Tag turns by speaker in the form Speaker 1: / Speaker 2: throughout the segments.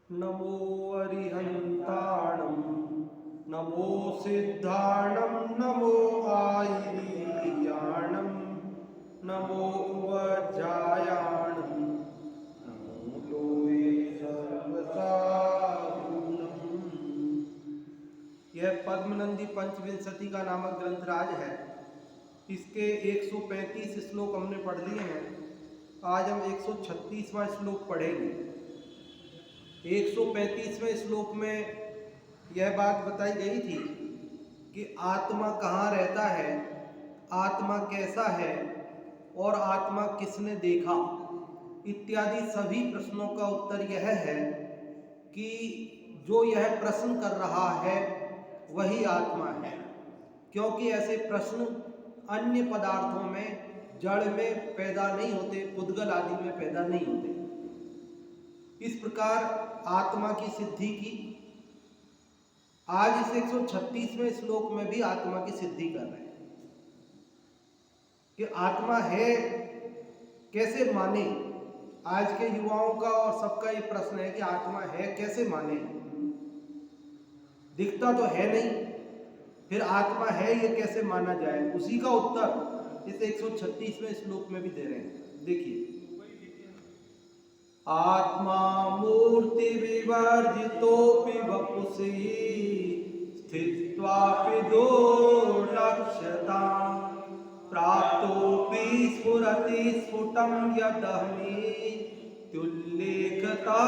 Speaker 1: नमो अरिहन्ताणं नमो सिद्धाणं नमो आयर्याणं नमो वज्रायाणं नमो लोये सर्वसाहुणम्। यह पद्मनंदी पंचविंशति का नामक ग्रंथराज है। इसके 135 श्लोक हमने पढ़ लिए हैं। आज हम 136वां श्लोक पढ़ेंगे। 135वें श्लोक में यह बात बताई गई थी कि आत्मा कहाँ रहता है, आत्मा कैसा है और आत्मा किसने देखा इत्यादि सभी प्रश्नों का उत्तर यह है कि जो यह प्रश्न कर रहा है वही आत्मा है, क्योंकि ऐसे प्रश्न अन्य पदार्थों में, जड़ में पैदा नहीं होते, पुद्गल आदि में पैदा नहीं होते। इस प्रकार आत्मा की सिद्धि की। आज इस 136वें श्लोक में भी आत्मा की सिद्धि कर रहे हैं कि आत्मा है कैसे माने। आज के युवाओं का और सबका ये प्रश्न है कि आत्मा है कैसे माने, दिखता तो है नहीं, फिर आत्मा है ये कैसे माना जाए। उसी का उत्तर इस 136वें श्लोक में भी दे रहे हैं। देखिए, आत्मा मूर्ति विवर्जितोऽपि वपुषि स्थित्वापि दुर्लक्ष्यतां प्राप्तोऽपि स्फुरति स्फुटं यदहमित्युल्लेखता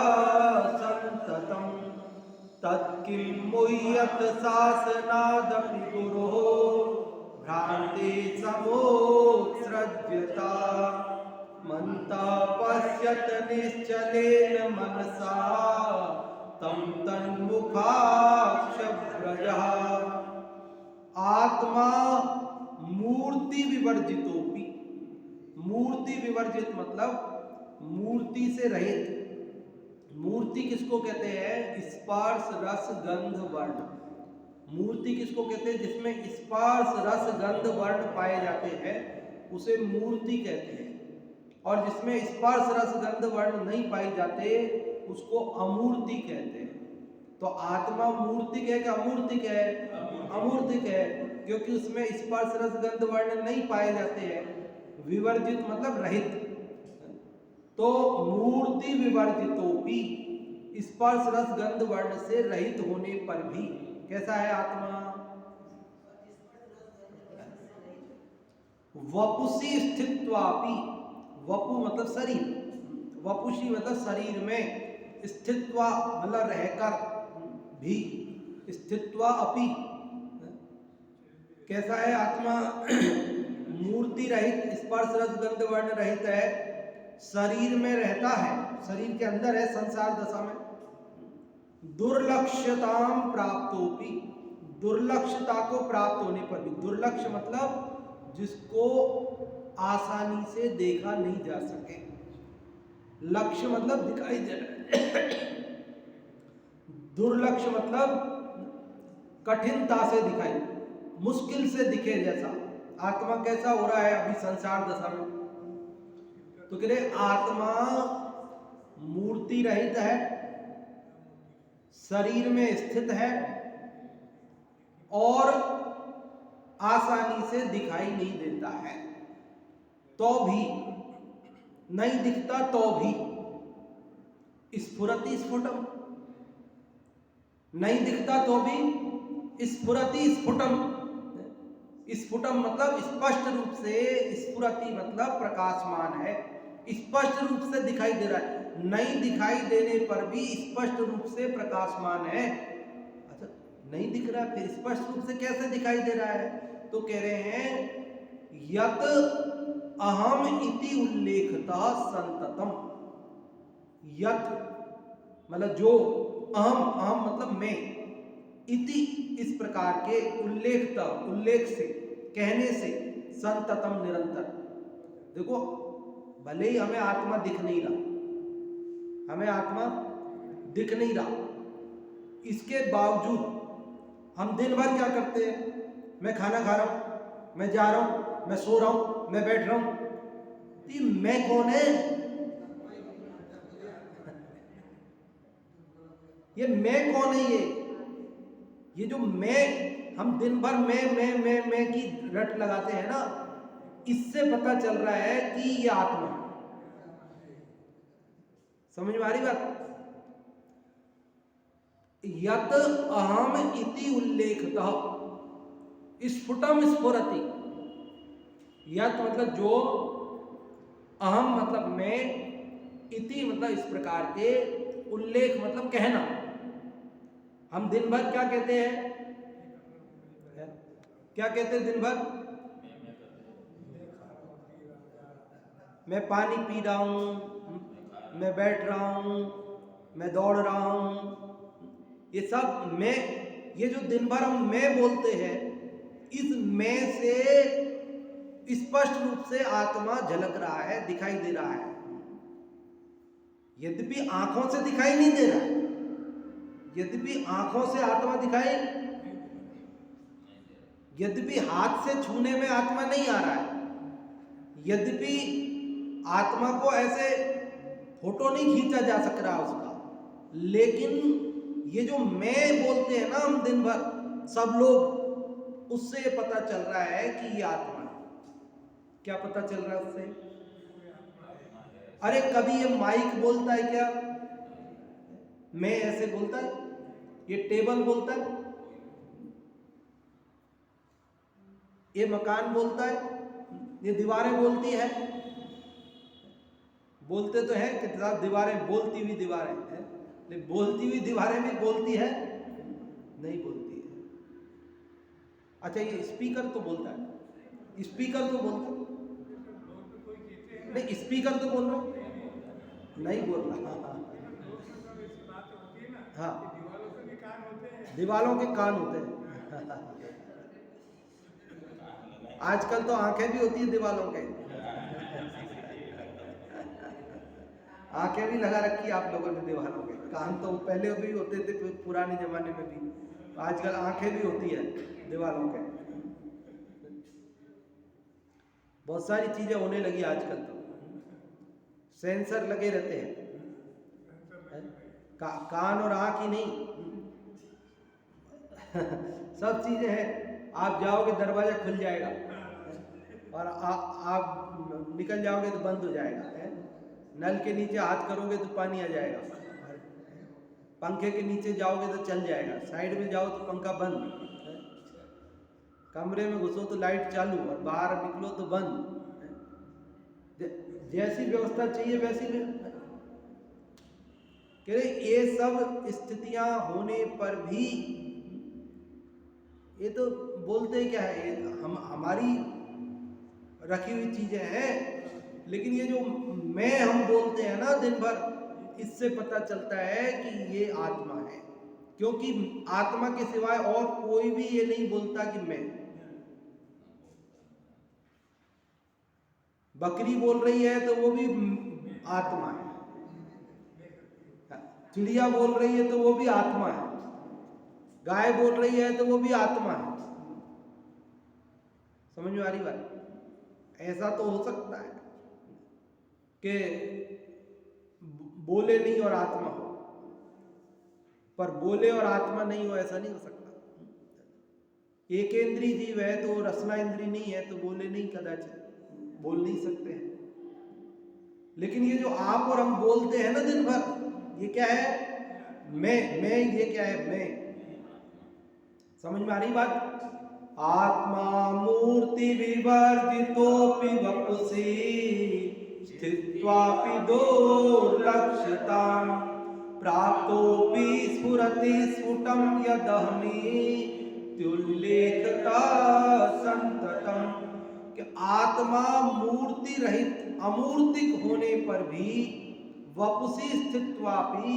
Speaker 1: सन्ततं तत्किं मुह्यत शासनादपि गुरोः भ्रान्ते समोत्सृज्यता मन्ता पश्यत निश्चलेन मनसा तं तन्मुखाक्षव्रजः। आत्मा मूर्ति विवर्जितोपि। मूर्ति विवर्जित मतलब मूर्ति से रहित। मूर्ति किसको कहते हैं? स्पर्श रस गंध वर्ण। मूर्ति किसको कहते हैं? जिसमें स्पर्श रस गंध वर्ण पाए जाते हैं उसे मूर्ति कहते हैं, और जिसमें स्पर्श रस गंध वर्ण नहीं पाए जाते उसको अमूर्ति कहते हैं। तो आत्मा मूर्तिक है कि अमूर्तिक है? अमूर्तिक है, क्योंकि उसमें स्पर्श रस गंध वर्ण नहीं पाए जाते हैं। विवर्जित मतलब रहित। तो मूर्ति विवर्जितोपि, स्पर्श रस गंध वर्ण से रहित होने पर भी कैसा है आत्मा? वपुषि स्थित्वापि। वपु मतलब शरीर, वपुषि मतलब शरीर में, स्थित्वा मतलब रहकर भी, स्थित्वा अपि कैसा है आत्मा? मूर्ति रहित, स्पर्श रस गंध वर्ण रहित है, शरीर में रहता है, शरीर के अंदर है संसार दशा में। दुर्लक्ष्यतां प्राप्तोपि, दुर्लक्षता को प्राप्त होने पर भी। दुर्लक्ष्य मतलब जिसको आसानी से देखा नहीं जा सके। लक्ष्य मतलब दिखाई दे रहा। दुर्लक्ष्य मतलब कठिनता से दिखाई, मुश्किल से दिखे जैसा। आत्मा कैसा हो रहा है अभी संसार दशा में? तो कह रहे आत्मा मूर्ति रहित है, शरीर में स्थित है और आसानी से दिखाई नहीं देता है। तो भी नहीं दिखता तो भी स्फुरति स्फुटम, नहीं दिखता तो भी स्फुरति स्फुटम। स्फुटम मतलब स्पष्ट रूप से, स्फुरति मतलब प्रकाशमान है, स्पष्ट रूप से दिखाई दे रहा है। नहीं दिखाई देने पर भी स्पष्ट रूप से प्रकाशमान है। अच्छा, नहीं दिख रहा फिर स्पष्ट रूप से कैसे दिखाई दे रहा है? तो कह रहे हैं यत अहम इति उल्लेखता संततम। यत मतलब जो, अहम, अहम मतलब मैं, इति इस प्रकार के, उल्लेखता उल्लेख से, कहने से, संततम निरंतर। देखो, भले ही हमें आत्मा दिख नहीं रहा, हमें आत्मा दिख नहीं रहा, इसके बावजूद हम दिन भर क्या करते हैं? मैं खाना खा रहा हूं, मैं जा रहा हूं, मैं सो रहा हूं, मैं बैठ रहा हूं। मैं कौन है? ये मैं कौन है? ये जो मैं, हम दिन भर मैं की रट लगाते हैं ना, इससे पता चल रहा है कि ये आत्मा है। समझ में आ रही बात? यत अहम इति उल्लेखतः स्फुटम स्फुरति। यत मतलब जो, अहम मतलब मैं, इति मतलब इस प्रकार के, उल्लेख मतलब कहना। हम दिन भर क्या कहते हैं? क्या कहते हैं दिन भर? मैं पानी पी रहा हूं, मैं बैठ रहा हूं, मैं दौड़ रहा हूं, ये सब मैं। ये जो दिन भर हम मैं बोलते हैं, इस मैं से स्पष्ट रूप से आत्मा झलक रहा है, दिखाई दे रहा है। यद्यपि आंखों से दिखाई नहीं दे रहा है, यद्यपि आंखों से आत्मा दिखाई, यद्यपि हाथ से छूने में आत्मा नहीं आ रहा है, यद्यपि आत्मा को ऐसे फोटो नहीं खींचा जा सक रहा उसका, लेकिन ये जो मैं बोलते हैं ना हम दिन भर सब लोग, उससे ये पता चल रहा है कि ये आत्मा है। क्या पता चल रहा है उससे? अरे कभी ये माइक बोलता है क्या? मैं ऐसे बोलता है? ये टेबल बोलता है? ये मकान बोलता है? ये दीवारें बोलती है? बोलते तो हैं कि दीवारें, बोलती हुई दीवारें हैं, लेकिन बोलती हुई दीवारें भी बोलती है? नहीं बोलती है। अच्छा ये स्पीकर तो बोलता है? स्पीकर तो बोलता है? नहीं, स्पीकर तो बोल रहा, नहीं बोल रहा। हाँ, दीवालों के कान होते हैं। आजकल तो आंखें भी होती है दीवालों के। आंखें भी लगा रखी आप लोगों ने दीवालों के। कान तो पहले भी होते थे पुराने जमाने में भी, आजकल आंखें भी होती है दीवालों के। बहुत सारी चीजें होने लगी आजकल, तो सेंसर लगे रहते हैं। कान और आंख ही नहीं, सब चीजें हैं। आप जाओगे दरवाजा खुल जाएगा, और आप निकल जाओगे तो बंद हो जाएगा है? नल के नीचे हाथ करोगे तो पानी आ जाएगा, पंखे के नीचे जाओगे तो चल जाएगा, साइड में जाओ तो पंखा बंद, कमरे में घुसो तो लाइट चालू, और बाहर निकलो तो बंद। जैसी व्यवस्था चाहिए वैसी ये सब स्थितियां होने पर भी ये तो बोलते क्या है, ये हमारी रखी हुई चीजें हैं, लेकिन ये जो मैं हम बोलते हैं ना दिन भर, इससे पता चलता है कि ये आत्मा है। क्योंकि आत्मा के सिवाय और कोई भी ये नहीं बोलता कि मैं। बकरी बोल रही है तो वो भी आत्मा है, चिड़िया बोल रही है तो वो भी आत्मा है, गाय बोल रही है तो वो भी आत्मा है। समझ में आ रही बात? ऐसा तो हो सकता है कि बोले नहीं और आत्मा हो, पर बोले और आत्मा नहीं हो, ऐसा नहीं हो सकता। एकेंद्रीय जीव है तो रसना इंद्री नहीं है, तो बोले नहीं, कदाचित बोल नहीं सकते हैं। लेकिन ये जो आप और हम बोलते हैं ना दिन भर, ये क्या है? मैं, ये क्या है? मैं। समझ में आ रही बात? आत्मा मूर्ति विवर्जितोपि वपुषि स्थित्वापि दुर्लक्षताम् प्राप्तोपि स्फुरति स्फुटं यदहमीत्युल्लेखता संततम्। कि आत्मा मूर्ति रहित अमूर्तिक होने पर भी, वपुषि स्थित्वापि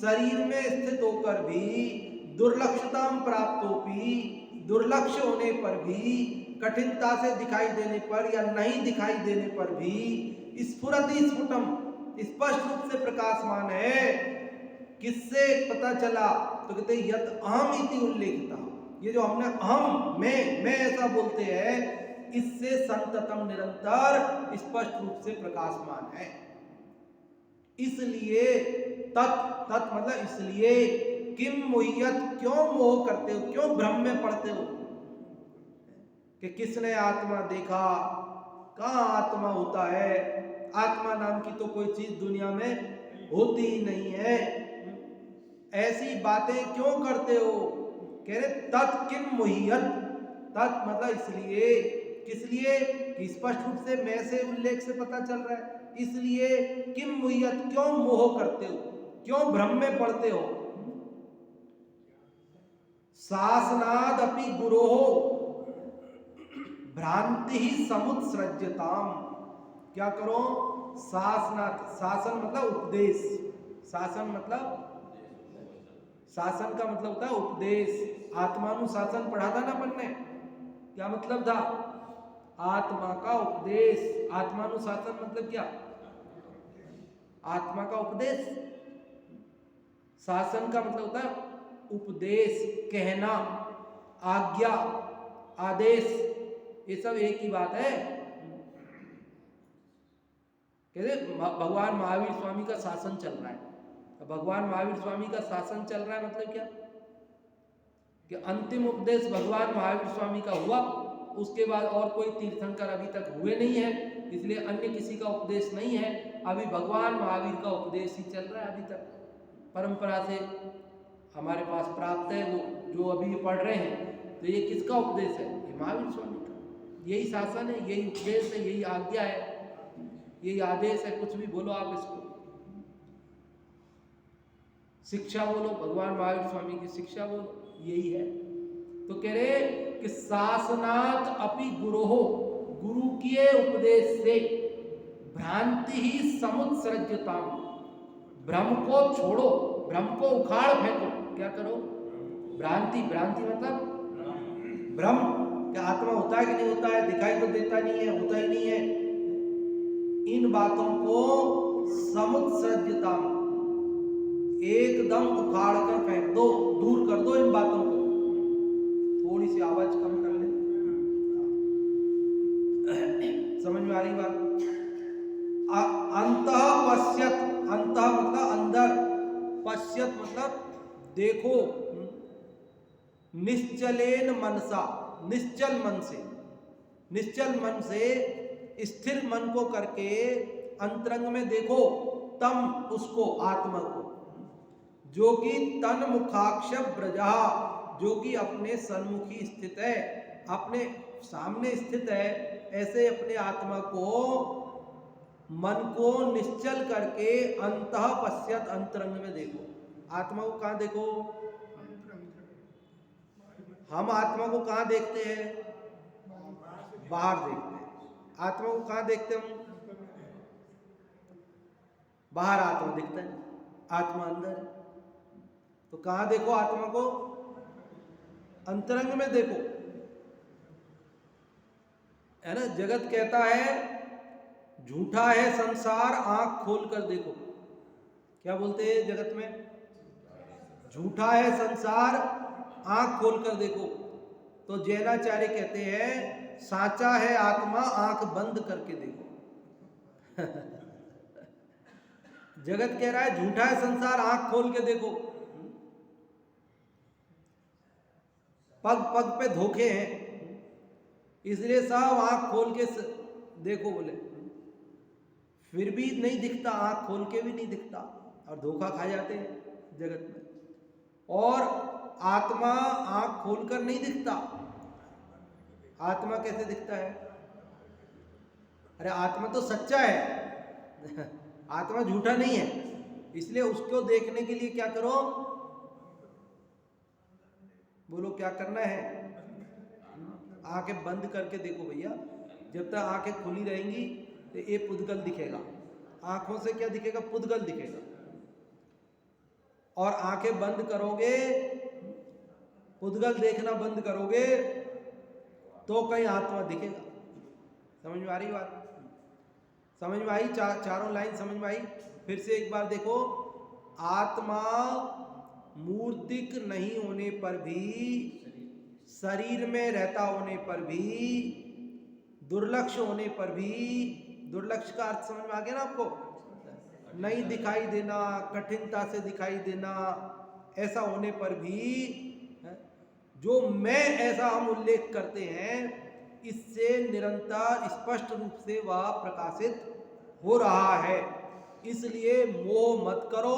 Speaker 1: शरीर में स्थित होकर भी, दुर्लक्षताम प्राप्तोपि दुर्लक्ष होने पर भी, कठिनता से दिखाई देने पर या नहीं दिखाई देने पर भी, स्फुरति स्फुटम स्पष्ट रूप से प्रकाशमान है। किससे पता चला? तो कहते यत अहम इति उल्लेखता। ये जो हमने अहम मैं ऐसा बोलते हैं, इससे संततम निरंतर स्पष्ट रूप से प्रकाशमान है। इसलिए तत् तत् मतलब इसलिए, किम मोहियत क्यों मोह करते हो, क्यों भ्रम में पड़ते हो कि किसने आत्मा देखा, कहाँ आत्मा होता है, आत्मा नाम की तो कोई चीज दुनिया में होती ही नहीं है, ऐसी बातें क्यों करते हो। कह रहे तत् किम मोहियत, तत् मतलब इसलिए, किस लिए कि स्पष्ट रूप से मैं से उल्लेख से पता चल रहा है, इसलिए किम मोहियत क्यों मोह करते हो, क्यों भ्रम में पड़ते हो। शासनाद अपि गुरोः भ्रांति ही समुत्सृज्यताम, क्या करो, शासनात्, शासन मतलब उपदेश, शासन मतलब, शासन का मतलब होता है उपदेश। आत्मानुशासन पढ़ा था ना अपन ने, क्या मतलब था, आत्मा का उपदेश। आत्मानुशासन मतलब क्या, आत्मा का उपदेश। शासन का मतलब होता है उपदेश, कहना, आज्ञा, आदेश, ये सब एक ही बात है। कहते भगवान महावीर स्वामी का शासन चल रहा है, तो भगवान महावीर स्वामी का शासन चल रहा है मतलब क्या, कि अंतिम उपदेश भगवान महावीर स्वामी का हुआ, उसके बाद और कोई तीर्थंकर अभी तक हुए नहीं है, इसलिए अन्य किसी का उपदेश नहीं है, अभी भगवान महावीर का उपदेश ही चल रहा है अभी तक, परंपरा से हमारे पास प्राप्त है। वो जो अभी पढ़ रहे हैं, तो ये किसका उपदेश है, ये महावीर स्वामी का, यही शासन है, यही उपदेश है, यही आज्ञा है, यही आदेश है, कुछ भी बोलो आप इसको, शिक्षा बोलो, भगवान महावीर स्वामी की शिक्षा बोलो, यही है। तो कह रहे कि शासनात् अपि गुरोः, गुरु के उपदेश से भ्रांति ही समुत्सृज्यताम, भ्रम को छोड़ो, भ्रम को उखाड़ फेंको, क्या करो, भ्रांति, भ्रांति मतलब भ्रम, क्या आत्मा होता है कि नहीं होता है, दिखाई तो देता नहीं है, होता ही नहीं है, इन बातों को समुत्सृज्यताम, एकदम उखाड़ कर फेंक दो, दूर कर दो इन बातों को। थोड़ी सी आवाज कम कर ले, समझ में आ रही बात। अंतः पश्यत, अंतः मतलब अंदर, पश्यत मतलब देखो, निश्चलेन मनसा, निश्चल मन से, निश्चल मन से, स्थिर मन को करके अंतरंग में देखो, तम उसको, आत्मा को, जो कि तन मुखाक्ष ब्रजा, जो कि अपने सन्मुखी स्थित है, अपने सामने स्थित है, ऐसे अपने आत्मा को, मन को निश्चल करके अंतः पश्यत, अंतरंग में देखो। आत्मा को कहाँ देखो, हम आत्मा को कहाँ देखते हैं, बाहर देखते हैं। आत्मा को कहाँ देखते हैं हम, बाहर आत्मा दिखता है, आत्मा अंदर है। तो कहाँ देखो आत्मा को, अंतरंग में देखो, है ना। जगत कहता है झूठा है संसार, आंख खोल कर देखो, क्या बोलते हैं जगत में, झूठा है संसार, आंख खोल कर देखो। तो जैनाचार्य कहते हैं साचा है आत्मा, आंख बंद करके देखो। जगत कह रहा है झूठा है संसार, आंख खोल के देखो। पग पग पे धोखे हैं, इसलिए सब आंख खोल के देखो बोले, फिर भी नहीं दिखता, आंख खोल के भी नहीं दिखता, और धोखा खा जाते हैं जगत में। और आत्मा आंख खोलकर नहीं दिखता, आत्मा कैसे दिखता है, अरे आत्मा तो सच्चा है, आत्मा झूठा नहीं है, इसलिए उसको देखने के लिए क्या करो, बोलो क्या करना है, आंखें बंद करके देखो भैया। जब तक आंखें खुली रहेंगी तो ये पुद्गल दिखेगा, आंखों से क्या दिखेगा, पुद्गल दिखेगा। और आंखें बंद करोगे, पुद्गल देखना बंद करोगे, तो कहीं आत्मा दिखेगा। समझ में आ रही बात, समझ में आई, चारों लाइन समझ में आई। फिर से एक बार देखो, आत्मा मूर्तिक नहीं होने पर भी, शरीर में रहता होने पर भी, दुर्लक्ष होने पर भी, दुर्लक्ष का अर्थ समझ में आ गया ना आपको, नहीं दिखाई देना, कठिनता से दिखाई देना, ऐसा होने पर भी जो मैं ऐसा हम उल्लेख करते हैं, इससे निरंतर स्पष्ट रूप से वह प्रकाशित हो रहा है। इसलिए मोह मत करो,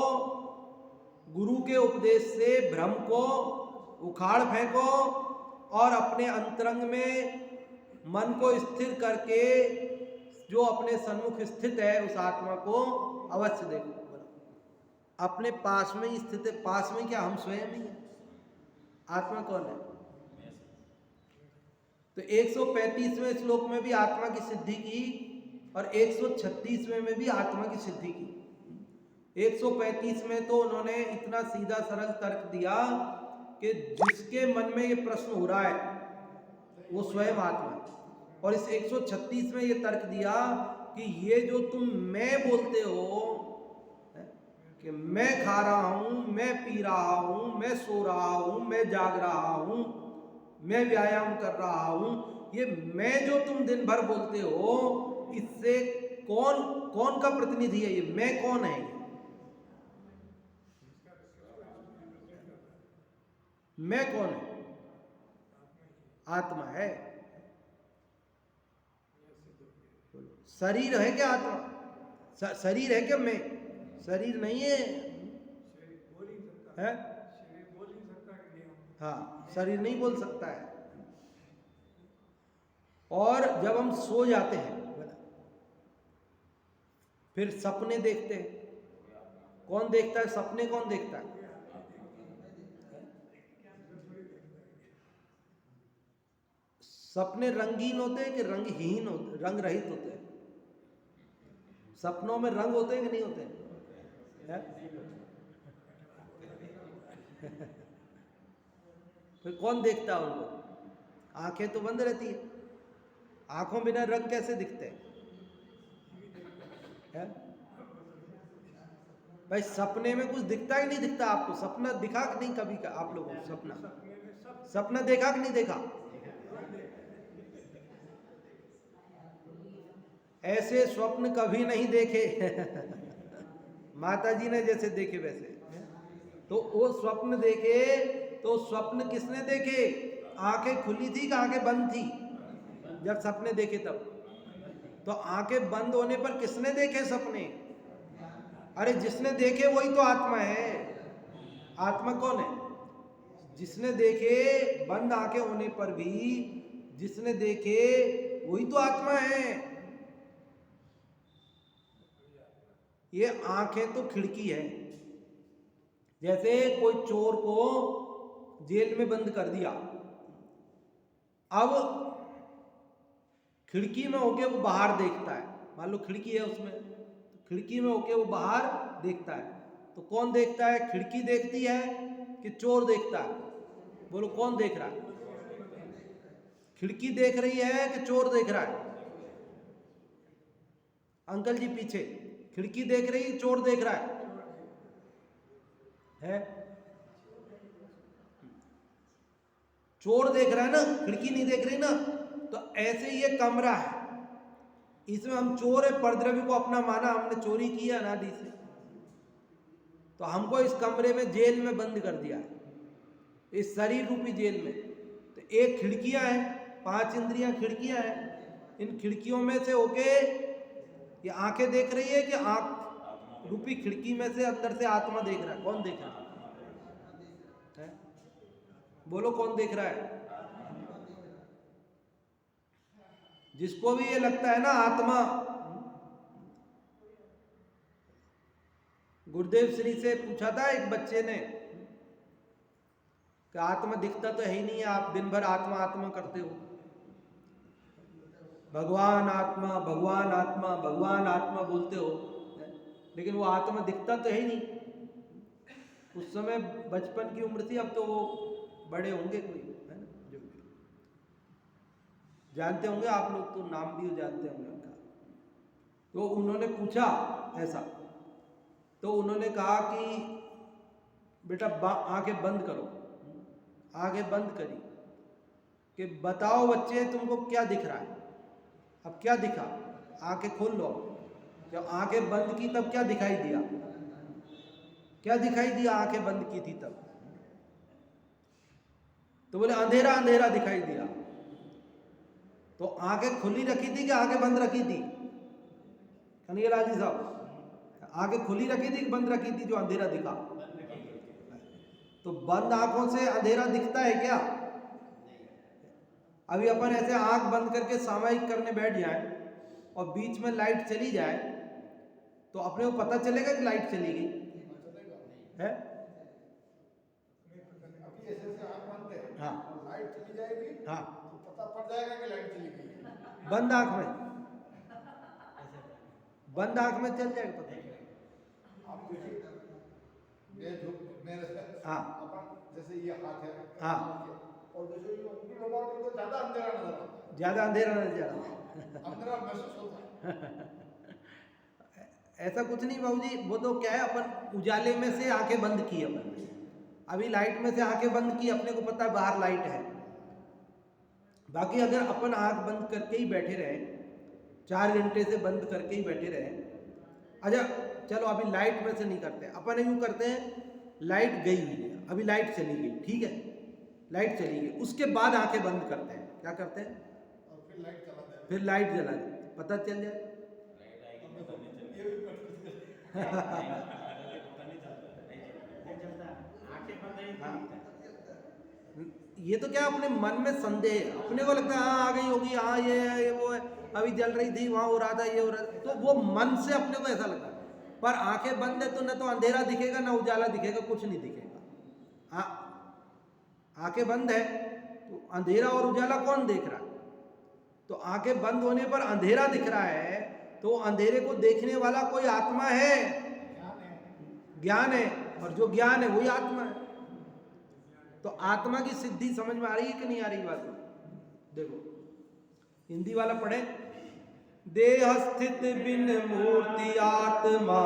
Speaker 1: गुरु के उपदेश से भ्रम को उखाड़ फेंको और अपने अंतरंग में मन को स्थिर करके जो अपने सन्मुख स्थित है उस आत्मा को अवश्य देखो। अपने पास में ही स्थित है। पास में क्या हम स्वयं ही है? आत्मा कौन है? तो 135वें श्लोक में भी आत्मा की सिद्धि की और 136वें में भी आत्मा की सिद्धि की। 135 में तो उन्होंने इतना सीधा सरल तर्क दिया कि जिसके मन में ये प्रश्न हो रहा है वो स्वयं आत्मा है। और इस 136 में ये तर्क दिया कि ये जो तुम मैं बोलते हो कि मैं खा रहा हूं, मैं पी रहा हूं, मैं सो रहा हूं, मैं जाग रहा हूं, मैं व्यायाम कर रहा हूं, ये मैं जो तुम दिन भर बोलते हो, इससे कौन कौन का प्रतिनिधि है? ये मैं कौन है? मैं कौन है? आत्मा है। शरीर है क्या आत्मा? शरीर है क्या मैं? शरीर नहीं है, है? हाँ, शरीर नहीं बोल सकता है। और जब हम सो जाते हैं फिर सपने देखते हैं, कौन देखता है सपने? कौन देखता है? सपने रंगीन होते हैं कि रंगहीन होते, रंग रहित होते हैं? सपनों में रंग होते हैं कि नहीं होते हैं? फिर कौन देखता है उनको? आंखें तो बंद रहती है, आंखों बिना रंग कैसे दिखते हैं? भाई सपने में कुछ दिखता ही नहीं दिखता आपको? सपना दिखा कि नहीं कभी का आप लोगों को? सपना देखा कि नहीं देखा? ऐसे स्वप्न कभी नहीं देखे माता जी ने जैसे देखे वैसे। तो वो स्वप्न देखे तो स्वप्न किसने देखे? आंखें खुली थी कि आंखें बंद थी जब सपने देखे तब? तो आंखें बंद होने पर किसने देखे सपने? अरे जिसने देखे वही तो आत्मा है। आत्मा कौन है? जिसने देखे, बंद आंखें होने पर भी जिसने देखे वही तो आत्मा है। ये आंखें तो खिड़की है। जैसे कोई चोर को जेल में बंद कर दिया, अब खिड़की में होके वो बाहर देखता है। मान लो खिड़की है उसमें, तो खिड़की में होके वो बाहर देखता है। तो कौन देखता है? खिड़की देखती है कि चोर देखता है? बोलो कौन देख रहा है? खिड़की देख रही है कि चोर देख रहा है? अंकल जी पीछे, खिड़की देख रही, चोर देख रहा है? चोर देख रहा है ना, खिड़की नहीं देख रही ना। तो ऐसे ये कमरा है, इसमें हम चोर है, परद्रव्य को अपना माना, हमने चोरी की है अनादि से, तो हमको इस कमरे में जेल में बंद कर दिया, इस शरीर रूपी जेल में। तो एक खिड़कियां हैं, 5 इंद्रियां खिड़कियां हैं। इन खिड़कियों में से होके ये आंखें देख रही है कि आंख रूपी खिड़की में से अंदर से आत्मा देख रहा है? कौन देख रहा है? बोलो कौन देख रहा है? जिसको भी ये लगता है ना आत्मा, गुरुदेव श्री से पूछा था एक बच्चे ने कि आत्मा दिखता तो है ही नहीं है, आप दिन भर आत्मा आत्मा करते हो, भगवान आत्मा भगवान आत्मा भगवान आत्मा बोलते हो, लेकिन वो आत्मा दिखता तो है ही नहीं। उस समय बचपन की उम्र थी, अब तो वो बड़े होंगे, कोई है ना जो जानते होंगे आप लोग, तो नाम भी जानते होंगे उनका। तो उन्होंने पूछा ऐसा, तो उन्होंने कहा कि बेटा आंखें बंद करो। आंखें बंद करी कि बताओ बच्चे तुमको क्या दिख रहा है? अब क्या दिखा? आंखें खोल लो। जब आंखें बंद की तब क्या दिखाई दिया? क्या दिखाई दिया आंखें बंद की थी तब? तो बोले अंधेरा अंधेरा दिखाई दिया। तो आंखें खुली रखी थी कि आंखें बंद रखी थी? कन्हैयालाल जी साहब, आंखें खुली रखी थी कि बंद रखी थी जो अंधेरा दिखा? तो बंद आंखों से अंधेरा दिखता है क्या? अभी अपन ऐसे आंख बंद करके सामायिक करने बैठ जाए और बीच में लाइट चली जाए तो अपने को पता चलेगा कि लाइट चली गई है? हाँ
Speaker 2: लाइट चली जाएगी,
Speaker 1: हाँ,
Speaker 2: तो पता पड़ जाएगा कि लाइट चली गई।
Speaker 1: बंद आंख में, बंद आंख में चल जाएगा पता।
Speaker 2: आप देखिए, मैं जो मेरे
Speaker 1: हाँ
Speaker 2: अपन जैसे ये हाथ है,
Speaker 1: हाँ,
Speaker 2: और जैसे ये उंगली लगाओ तो ज्यादा अंधेरा नजर आता है,
Speaker 1: ज्यादा अंधेरा नजर आ रहा है।
Speaker 2: अंधेरा महसूस होता है।
Speaker 1: ऐसा कुछ नहीं बाबूजी, वो तो क्या है, अपन उजाले में से आंखें बंद की अपन ने, अभी लाइट में से आंखें बंद की, अपने को पता है बाहर लाइट है। बाकी अगर अपन आंख बंद करके ही बैठे रहे, 4 घंटे से बंद करके ही बैठे रहे, अच्छा चलो अभी लाइट में से नहीं करते, अपन यूं करते हैं, लाइट गई हुई है, अभी लाइट चली गई, ठीक है, लाइट चली गई, उसके बाद आंखें बंद करते हैं। क्या करते हैं?
Speaker 2: और फिर लाइट चला देते हैं।
Speaker 1: फिर लाइट जला देते हैं, पता चल जाए।
Speaker 2: ये भी करते
Speaker 1: ये तो क्या अपने मन में संदेह, अपने को लगता है हाँ आ गई होगी, हाँ ये है, ये वो है, अभी जल रही थी, वहाँ हो रहा था, ये हो रहा था, तो वो मन से अपने को ऐसा लगता है। पर आंखें बंद है तो न तो अंधेरा दिखेगा ना उजाला दिखेगा, कुछ नहीं दिखेगा। आंखें बंद है तो अंधेरा और उजाला कौन देख रहा है? तो आंखें बंद होने पर अंधेरा दिख रहा है, तो अंधेरे को देखने वाला कोई आत्मा है, ज्ञान है, और जो ज्ञान है वही आत्मा है। तो आत्मा की सिद्धि समझ में आ रही है कि नहीं आ रही बात? देखो हिंदी वाला पढ़े, देह स्थित बिन मूर्ति आत्मा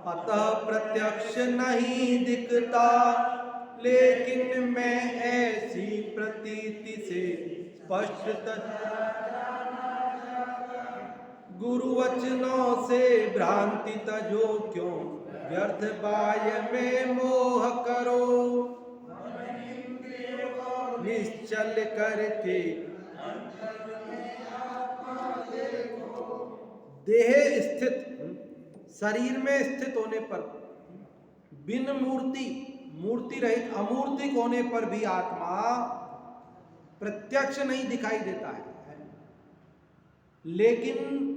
Speaker 1: अतः प्रत्यक्ष नहीं दिखता, लेकिन मैं ऐसी प्रतीति से स्पष्ट गुरु वचनों से भ्रांति तजो, क्यों व्यर्थ बाह्य में मोह करो, निश्चल करके देह स्थित, शरीर में स्थित होने पर, बिन मूर्ति, मूर्ति रहित अमूर्तिक होने पर भी आत्मा प्रत्यक्ष नहीं दिखाई देता है, लेकिन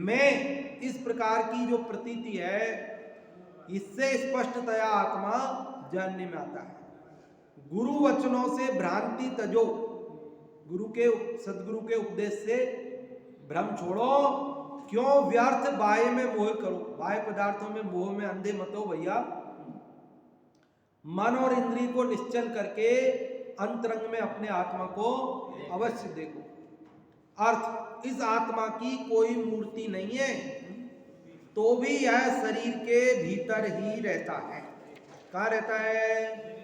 Speaker 1: मैं इस प्रकार की जो प्रतीति है इससे स्पष्टतया आत्मा जानने में आता है। गुरु वचनों से भ्रांति तजो, गुरु के सदगुरु के उपदेश से भ्रम छोड़ो, क्यों व्यर्थ बाह्य में मोह करो, बाह्य पदार्थों में मोह में अंधे मत हो भैया। मन और इंद्रिय को निश्चल करके अंतरंग में अपने आत्मा को अवश्य देखो। अर्थ, इस आत्मा की कोई मूर्ति नहीं है, तो भी यह शरीर के भीतर ही रहता है। कहाँ रहता है?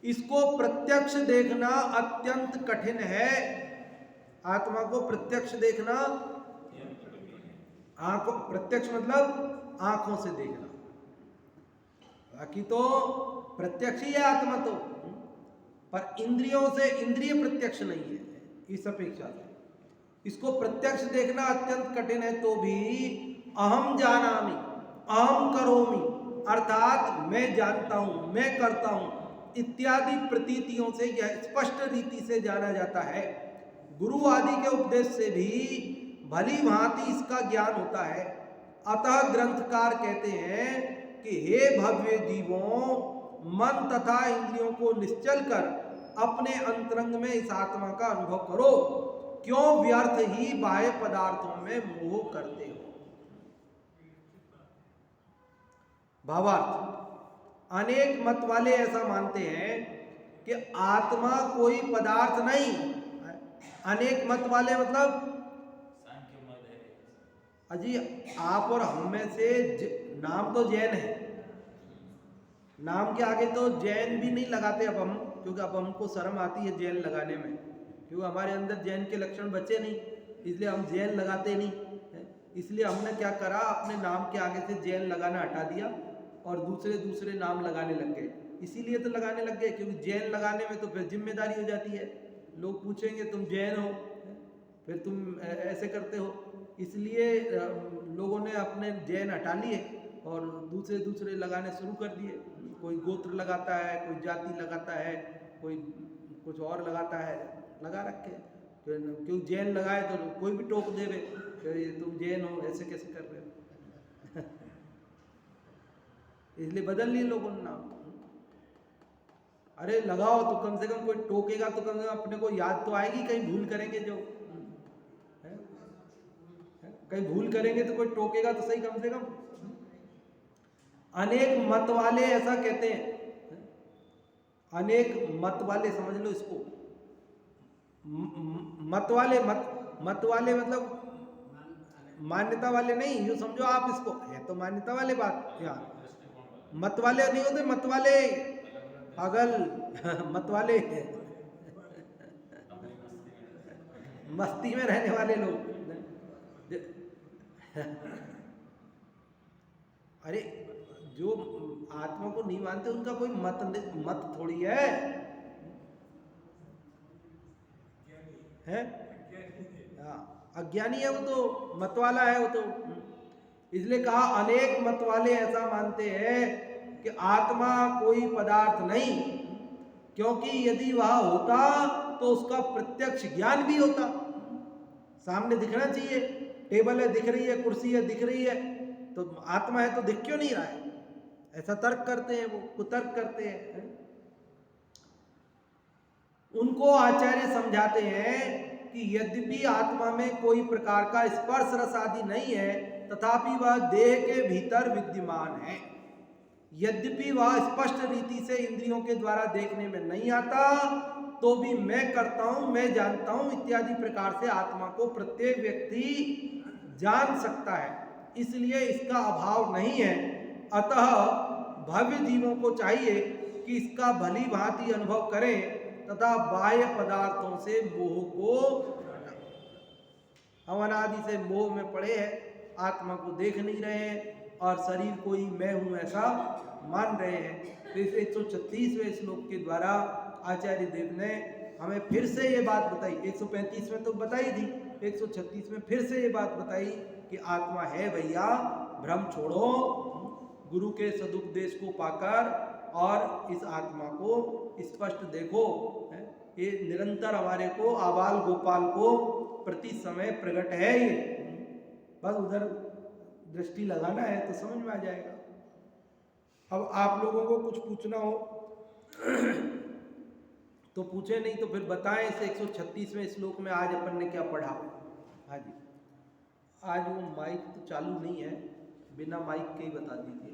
Speaker 1: इसको प्रत्यक्ष देखना अत्यंत कठिन है। आत्मा को प्रत्यक्ष देखना, आंखों, प्रत्यक्ष मतलब आंखों से देखना, बाकी तो प्रत्यक्ष ही है आत्मा तो, पर इंद्रियों से, इंद्रिय प्रत्यक्ष नहीं है इस अपेक्षा से। इसको प्रत्यक्ष देखना अत्यंत कठिन है, तो भी अहम जानामि, अहम करोमि, अर्थात मैं जानता हूं, मैं करता हूं इत्यादि प्रतीतियों से यह स्पष्ट रीति से जाना जाता है। गुरु आदि के उपदेश से भी भली भांति इसका ज्ञान होता है। अतः ग्रंथकार कहते हैं कि हे भव्य जीवों, मन तथा इंद्रियों को निश्चल कर अपने अंतरंग में इस आत्मा का अनुभव करो, क्यों व्यर्थ ही बाह्य पदार्थों में मोह करते हो। भावार्थ, अनेक मत वाले ऐसा मानते हैं कि आत्मा कोई पदार्थ नहीं। अनेक मत वाले मतलब अजी आप और हम में से नाम तो जैन है, नाम के आगे तो जैन भी नहीं लगाते अब हम, क्योंकि अब हमको शर्म आती है जैन लगाने में, क्योंकि हमारे अंदर जैन के लक्षण बचे नहीं, इसलिए हम जैन लगाते नहीं। इसलिए हमने क्या करा, अपने नाम के आगे से जैन लगाना हटा दिया और दूसरे दूसरे नाम लगाने लग गए। इसीलिए तो लगाने लग गए क्योंकि जैन लगाने में तो फिर जिम्मेदारी हो जाती है, लोग पूछेंगे तुम जैन हो, फिर तुम ऐसे करते हो, इसलिए लोगों ने अपने जैन हटा लिए और दूसरे दूसरे लगाने शुरू कर दिए। कोई गोत्र लगाता है, कोई जाति लगाता है, कोई कुछ और लगाता है, लगा रखे। तो क्यों जैन लगाए तो कोई भी टोक देवे कि तुम जैन हो, ऐसे कैसे कर रहे हो इसलिए बदल लिए लोगों ने नाम। अरे लगाओ तो कम से कम कोई टोकेगा तो कम से कम अपने को याद तो आएगी, कहीं भूल करेंगे जो है? कहीं भूल करेंगे तो कोई टोकेगा तो सही कम से कम। अनेक मत वाले ऐसा कहते हैं, अनेक मत वाले समझ लो इसको, मत वाले मतलब मान्यता वाले नहीं, यूं समझो आप इसको, है तो मान्यता वाले बात यार, मत वाले नहीं होते, मत वाले पागल मत वाले मस्ती में रहने वाले लोग अरे जो आत्मा को नहीं मानते उनका कोई मत थोड़ी है? अज्ञानी है वो तो, मत वाला है वो तो। इसलिए कहा अनेक मत वाले ऐसा मानते हैं कि आत्मा कोई पदार्थ नहीं, क्योंकि यदि वह होता तो उसका प्रत्यक्ष ज्ञान भी होता, सामने दिखना चाहिए, टेबल है दिख रही है, कुर्सी है दिख रही है, तो आत्मा है तो दिख क्यों नहीं रहा है? ऐसा तर्क करते हैं, वो कुतर्क करते हैं। उनको आचार्य समझाते हैं कि यद्यपि आत्मा में कोई प्रकार का स्पर्श रस आदि नहीं है, तथापि वह देह के भीतर विद्यमान है। यद्यपि वह स्पष्ट रीति से इंद्रियों के द्वारा देखने में नहीं आता, तो भी मैं करता हूं, मैं जानता हूं इत्यादि प्रकार से आत्मा को प्रत्येक व्यक्ति जान सकता है, इसलिए इसका अभाव नहीं है। अतः भव्य जीवों को चाहिए कि इसका भली भांति अनुभव करें तथा बाह्य पदार्थों से मोह को, हम अनादि से मोह में पड़े हैं, आत्मा को देख नहीं रहे हैं और शरीर को ही मैं हूं ऐसा मान रहे हैं। तो इस 136वें श्लोक के द्वारा आचार्य देव ने हमें फिर से ये बात बताई, 135 में तो बताई थी, 136 में फिर से ये बात बताई कि आत्मा है भैया, भ्रम छोड़ो, गुरु के सदुपदेश को पाकर और इस आत्मा को स्पष्ट देखो। ये निरंतर हमारे को आबाल गोपाल को प्रति समय प्रकट है, ये बस उधर दृष्टि लगाना है तो समझ में आ जाएगा। अब आप लोगों को कुछ पूछना हो तो पूछे, नहीं तो फिर बताएं इस 136वें श्लोक में आज अपन ने क्या पढ़ा। हाँ जी, आज वो माइक तो चालू नहीं है, बिना माइक के ही बता दीजिए।